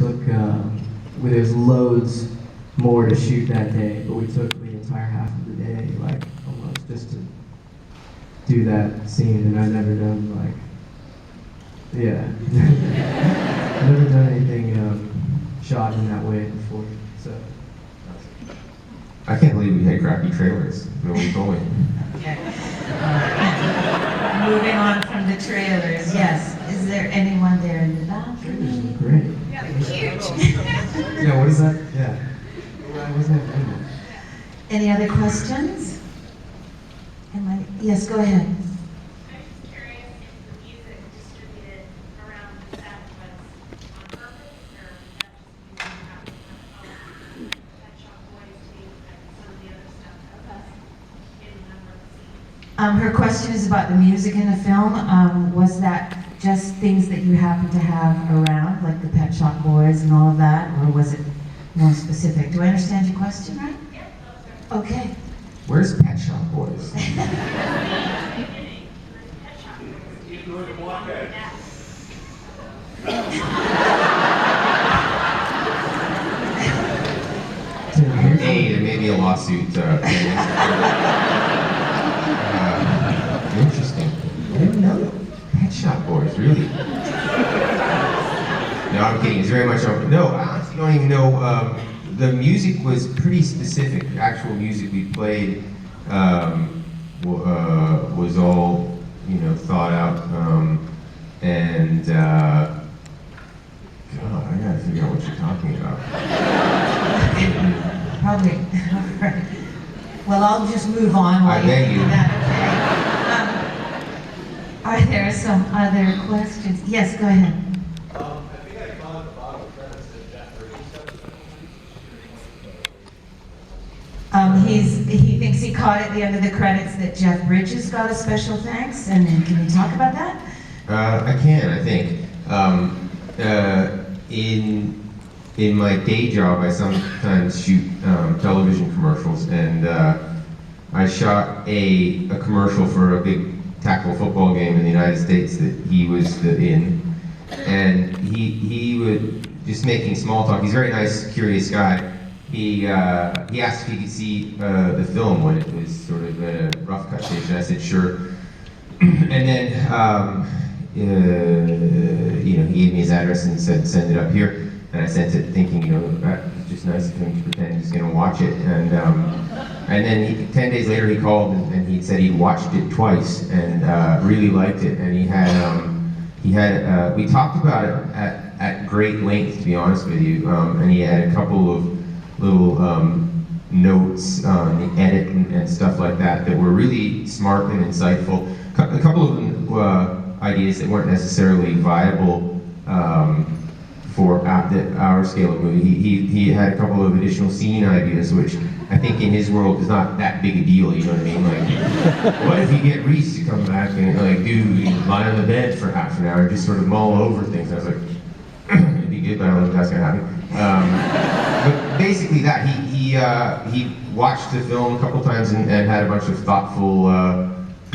took, there's loads more to shoot that day, but we took the entire half of the day, like, almost just to do that scene, and I've never done, like, yeah. I've never done anything shot in that way before, so. I can't believe we had crappy trailers. Nobody told me. Okay. Moving on from the trailers, yes. Is there anyone there in the balcony? Great. Yeah, huge. Yeah, what is that? Yeah. Why wasn't it anymore? Any other questions? Yes, go ahead. I'm just curious if the music distributed around the set was on purpose, or that just music happened to Pet Shop Boys tape and some of the other stuff that was in a number of the scenes. Her question is about the music in the film. Was that just things that you happened to have around, like the Pet Shop Boys and all of that, or was it more specific? Do I understand your question right? Yeah, that was Okay. Where's Pet Shop Boys? the beginning. Pet Shop Boys. Hey, there may be a lawsuit. Interesting. I didn't know. Pet Shop Boys, really? No, I'm kidding. It's very much open. No, I honestly don't even know. The music was pretty specific. The actual music we played was all, thought out. God, I gotta figure out what you're talking about. Probably. Right. Well, I'll just move on while I beg do you. that. Okay. Are there some other questions? Yes, go ahead. I think I caught at the bottom of credits that Jeff Bridges He thinks he caught at the end of the credits that Jeff Bridges got a special thanks, and then can you talk about that? I can, I think. In my day job, I sometimes shoot television commercials, and I shot a commercial for a big tackle football game in the United States that he was in, and he would just making small talk. He's a very nice, curious guy. He asked if he could see the film when it was sort of a rough cut station. I said sure, and then he gave me his address and said send it up here. And I sent it thinking, it's just nice of him to pretend he's going to watch it. And then 10 days later he called and he said he'd watched it twice and really liked it. And we talked about it at great length, to be honest with you. And he had a couple of little notes on the edit and stuff like that were really smart and insightful. A couple of ideas that weren't necessarily viable for our scale of movie. He had a couple of additional scene ideas, which I think in his world is not that big a deal, you know what I mean? Like, what if you get Rhys to come back and lie on the bed for half an hour and just sort of mull over things? I was like, it'd be good, but I don't think that's gonna happen. But basically that, he watched the film a couple times and had a bunch of thoughtful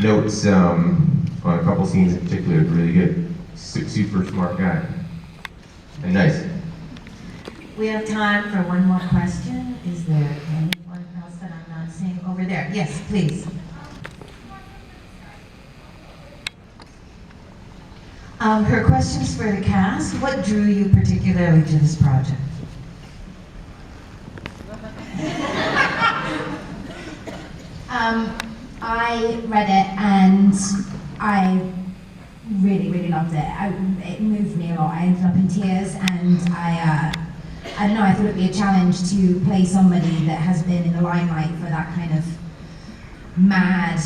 notes on a couple scenes in particular. Really good, super smart guy. And nice. We have time for one more question. Is there anyone else that I'm not seeing over there? Yes, please. Her question's for the cast. What drew you particularly to this project? I read it and I really, really loved it. It moved me a lot. I ended up in tears, and I don't know, I thought it'd be a challenge to play somebody that has been in the limelight for that kind of mad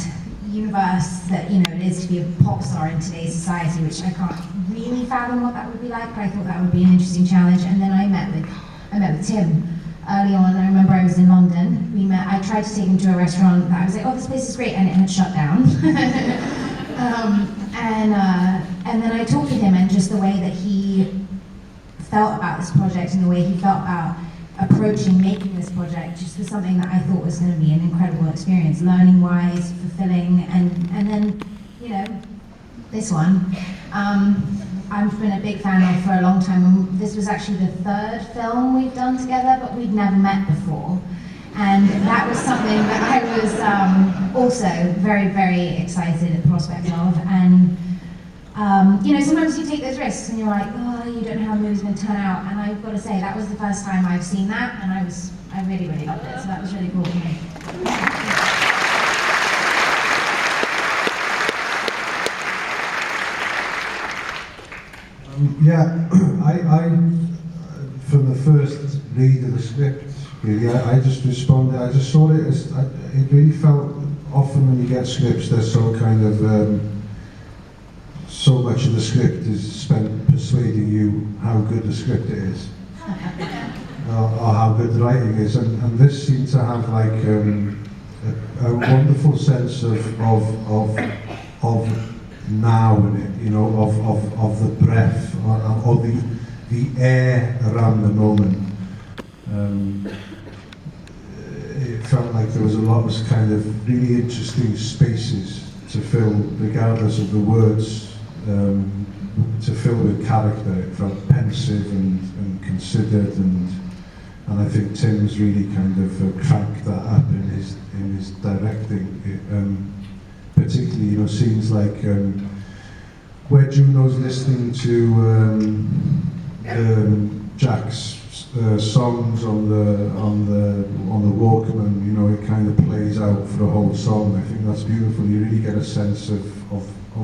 universe that, it is to be a pop star in today's society, which I can't really fathom what that would be like, but I thought that would be an interesting challenge. And then I met with Tim early on. I remember I was in London. We met. I tried to take him to a restaurant that I was like, oh, this place is great, and it had shut down. And then I talked to him, and just the way that he felt about this project and the way he felt about approaching making this project just was something that I thought was going to be an incredible experience, learning-wise, fulfilling, and then, this one. I've been a big fan of for a long time. And this was actually the third film we've done together, but we'd never met before. And that was something that I was also very, very excited at the prospect of. And you know, sometimes you take those risks and you're like, oh, you don't know how a movie's going to turn out. And I've got to say, that was the first time I've seen that, and I really, really loved it. So that was really cool for me. Yeah, I from the first read of the script, really, I just responded. I just saw it as it really felt. Often when you get scripts, there's so kind of so much of the script is spent persuading you how good the script is, or how good the writing is, and this seemed to have like a wonderful sense of now in it, you know, of the breath or the air around the moment. It felt like there was a lot of kind of really interesting spaces to fill, regardless of the words, to fill with character. It felt pensive and considered, and I think Tim's really kind of cranked that up in his directing. Particularly, you know, scenes like where Juno's listening to Jack's songs on the Walkman. You know, it kind of plays out for the whole song. I think that's beautiful. You really get a sense of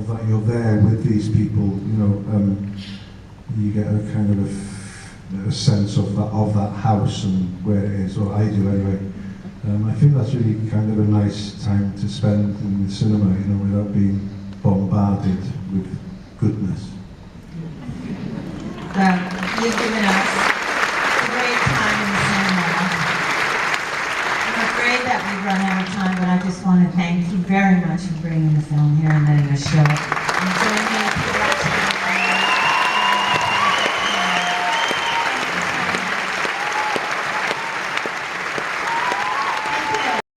that you're there with these people. You know, you get a kind of a sense of that house and where it is, or I do anyway. I think that's really kind of a nice time to spend in the cinema, you know, without being bombarded with goodness. Well, you've given us a great time in the cinema. I'm afraid that we've run out of time, but I just want to thank you very much for bringing the film here and letting us show it. Enjoy